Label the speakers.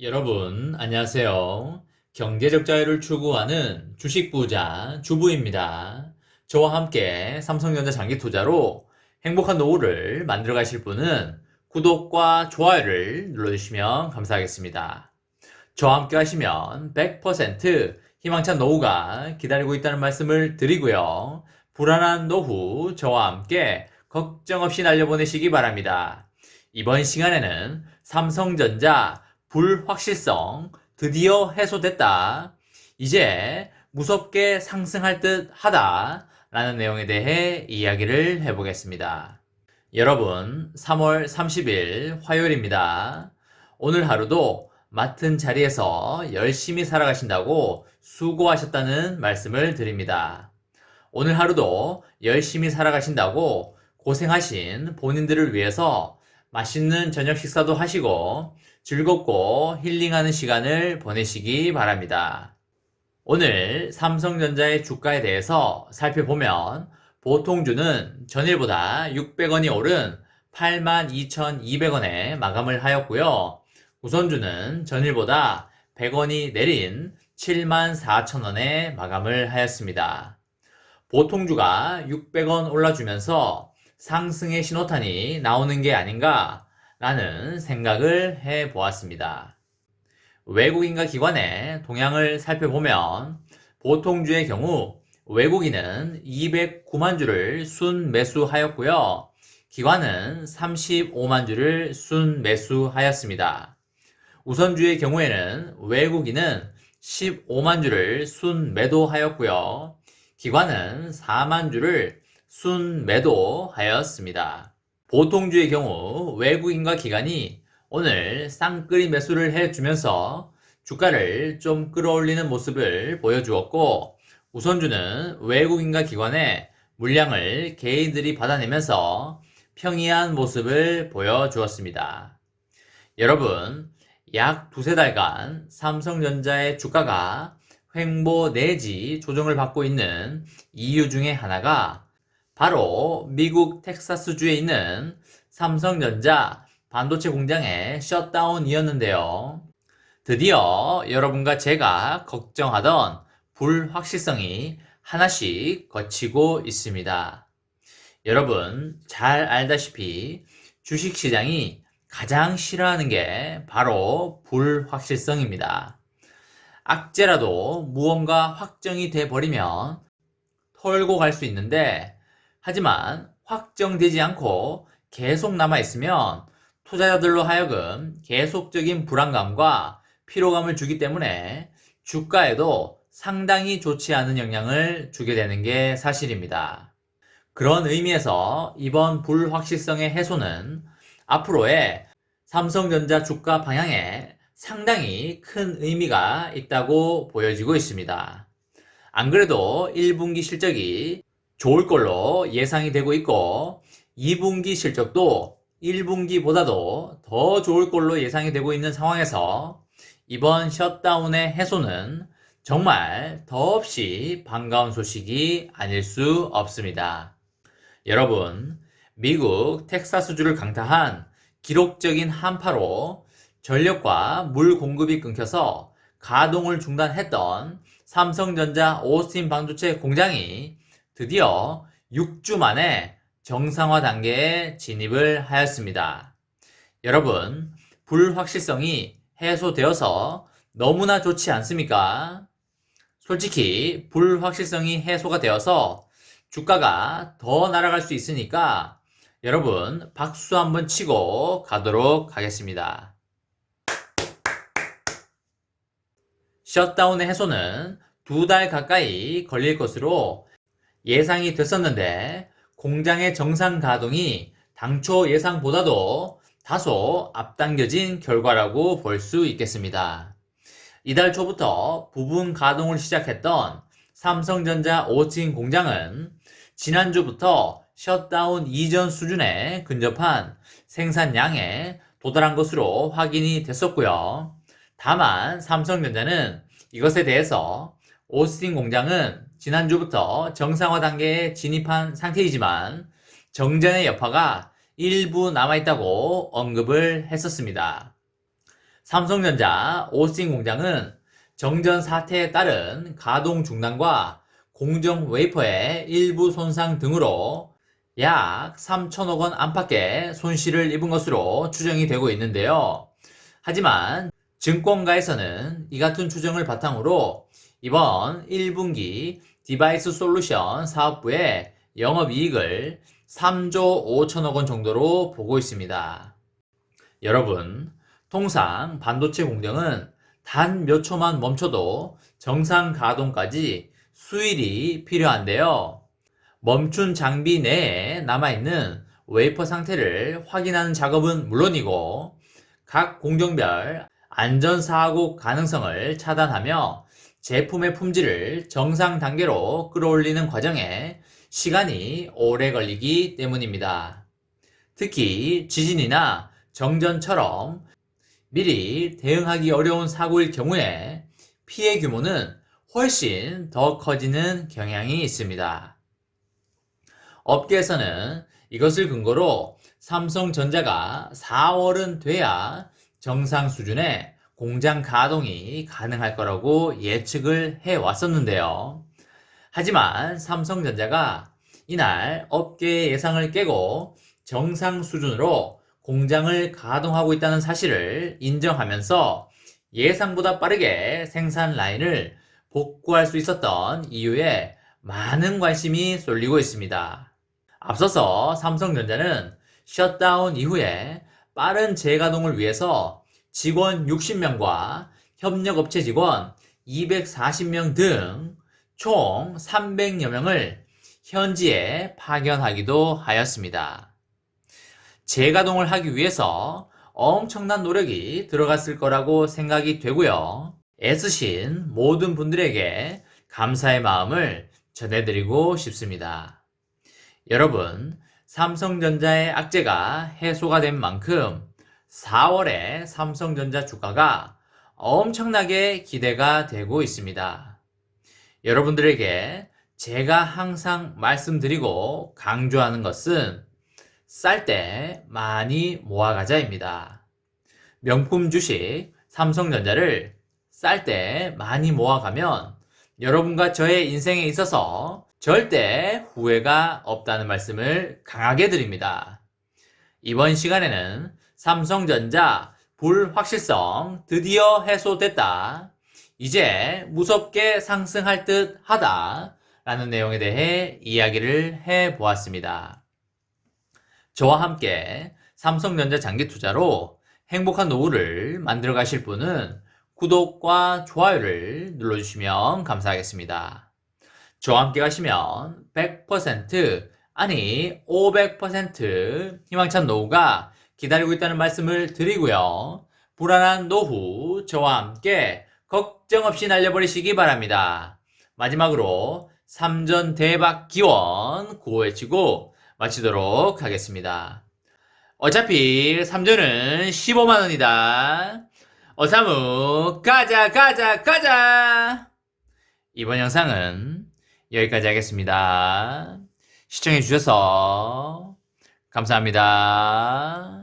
Speaker 1: 여러분, 안녕하세요. 경제적 자유를 추구하는 주식 부자 주부입니다. 저와 함께 삼성전자 장기 투자로 행복한 노후를 만들어 가실 분은 구독과 좋아요를 눌러주시면 감사하겠습니다. 저와 함께 하시면 100% 희망찬 노후가 기다리고 있다는 말씀을 드리고요. 불안한 노후 저와 함께 걱정 없이 날려보내시기 바랍니다. 이번 시간에는 삼성전자 불확실성 드디어 해소됐다. 이제 무섭게 상승할 듯 하다. 라는 내용에 대해 이야기를 해보겠습니다. 여러분, 3월 30일 화요일입니다. 오늘 하루도 맡은 자리에서 열심히 살아가신다고 수고하셨다는 말씀을 드립니다. 오늘 하루도 열심히 살아가신다고 고생하신 본인들을 위해서 맛있는 저녁 식사도 하시고 즐겁고 힐링하는 시간을 보내시기 바랍니다. 오늘 삼성전자의 주가에 대해서 살펴보면 보통주는 전일보다 600원이 오른 82,200원에 마감을 하였고요. 우선주는 전일보다 100원이 내린 74,000원에 마감을 하였습니다. 보통주가 600원 올라주면서 상승의 신호탄이 나오는 게 아닌가 라는 생각을 해 보았습니다. 외국인과 기관의 동향을 살펴보면 보통주의 경우 외국인은 209만 주를 순 매수하였고요. 기관은 35만 주를 순 매수하였습니다. 우선주의 경우에는 외국인은 15만 주를 순 매도하였고요. 기관은 4만 주를 순 매도하였습니다. 보통주의 경우 외국인과 기관이 오늘 쌍끌이 매수를 해주면서 주가를 좀 끌어올리는 모습을 보여주었고, 우선주는 외국인과 기관의 물량을 개인들이 받아내면서 평이한 모습을 보여주었습니다. 여러분, 약 두세 달간 삼성전자의 주가가 횡보 내지 조정을 받고 있는 이유 중에 하나가 바로 미국 텍사스주에 있는 삼성전자 반도체 공장의 셧다운이었는데요. 드디어 여러분과 제가 걱정하던 불확실성이 하나씩 거치고 있습니다. 여러분 잘 알다시피 주식시장이 가장 싫어하는 게 바로 불확실성입니다. 악재라도 무언가 확정이 돼 버리면 털고 갈 수 있는데, 하지만 확정되지 않고 계속 남아있으면 투자자들로 하여금 계속적인 불안감과 피로감을 주기 때문에 주가에도 상당히 좋지 않은 영향을 주게 되는 게 사실입니다. 그런 의미에서 이번 불확실성의 해소는 앞으로의 삼성전자 주가 방향에 상당히 큰 의미가 있다고 보여지고 있습니다. 안 그래도 1분기 실적이 좋을 걸로 예상이 되고 있고 2분기 실적도 1분기보다도 더 좋을 걸로 예상이 되고 있는 상황에서 이번 셧다운의 해소는 정말 더없이 반가운 소식이 아닐 수 없습니다. 여러분, 미국 텍사스주를 강타한 기록적인 한파로 전력과 물 공급이 끊겨서 가동을 중단했던 삼성전자 오스틴 반도체 공장이 드디어 6주 만에 정상화 단계에 진입을 하였습니다. 여러분, 불확실성이 해소되어서 너무나 좋지 않습니까? 솔직히 불확실성이 해소가 되어서 주가가 더 날아갈 수 있으니까 여러분 박수 한번 치고 가도록 하겠습니다. 셧다운의 해소는 2달 가까이 걸릴 것으로 예상이 됐었는데 공장의 정상 가동이 당초 예상보다도 다소 앞당겨진 결과라고 볼 수 있겠습니다. 이달 초부터 부분 가동을 시작했던 삼성전자 오스틴 공장은 지난주부터 셧다운 이전 수준에 근접한 생산량에 도달한 것으로 확인이 됐었고요. 다만 삼성전자는 이것에 대해서 오스틴 공장은 지난주부터 정상화 단계에 진입한 상태이지만 정전의 여파가 일부 남아있다고 언급을 했었습니다. 삼성전자 오스틴 공장은 정전 사태에 따른 가동 중단과 공정 웨이퍼의 일부 손상 등으로 약 3천억 원 안팎의 손실을 입은 것으로 추정이 되고 있는데요. 하지만 증권가에서는 이 같은 추정을 바탕으로 이번 1분기 디바이스 솔루션 사업부의 영업이익을 3조 5천억 원 정도로 보고 있습니다. 여러분, 통상 반도체 공정은 단 몇 초만 멈춰도 정상 가동까지 수일이 필요한데요. 멈춘 장비 내에 남아있는 웨이퍼 상태를 확인하는 작업은 물론이고 각 공정별 안전사고 가능성을 차단하며 제품의 품질을 정상 단계로 끌어올리는 과정에 시간이 오래 걸리기 때문입니다. 특히 지진이나 정전처럼 미리 대응하기 어려운 사고일 경우에 피해 규모는 훨씬 더 커지는 경향이 있습니다. 업계에서는 이것을 근거로 삼성전자가 4월은 돼야 정상 수준의 공장 가동이 가능할 거라고 예측을 해왔었는데요. 하지만 삼성전자가 이날 업계의 예상을 깨고 정상 수준으로 공장을 가동하고 있다는 사실을 인정하면서 예상보다 빠르게 생산 라인을 복구할 수 있었던 이유에 많은 관심이 쏠리고 있습니다. 앞서서 삼성전자는 셧다운 이후에 빠른 재가동을 위해서 직원 60명과 협력업체 직원 240명 등 총 300여 명을 현지에 파견하기도 하였습니다. 재가동을 하기 위해서 엄청난 노력이 들어갔을 거라고 생각이 되고요. 애쓰신 모든 분들에게 감사의 마음을 전해드리고 싶습니다. 여러분, 삼성전자의 악재가 해소가 된 만큼 4월에 삼성전자 주가가 엄청나게 기대가 되고 있습니다. 여러분들에게 제가 항상 말씀드리고 강조하는 것은 쌀 때 많이 모아가자입니다. 명품 주식 삼성전자를 쌀 때 많이 모아가면 여러분과 저의 인생에 있어서 절대 후회가 없다는 말씀을 강하게 드립니다. 이번 시간에는 삼성전자 불확실성 드디어 해소됐다. 이제 무섭게 상승할 듯 하다 라는 내용에 대해 이야기를 해보았습니다. 저와 함께 삼성전자 장기 투자로 행복한 노후를 만들어 가실 분은 구독과 좋아요를 눌러주시면 감사하겠습니다. 저와 함께 가시면 100% 아니 500% 희망찬 노후가 기다리고 있다는 말씀을 드리고요. 불안한 노후 저와 함께 걱정 없이 날려버리시기 바랍니다. 마지막으로 3전 대박 기원 구호 외치고 마치도록 하겠습니다. 어차피 3전은 15만원이다. 어사무 가자. 이번 영상은 여기까지 하겠습니다. 시청해주셔서 감사합니다.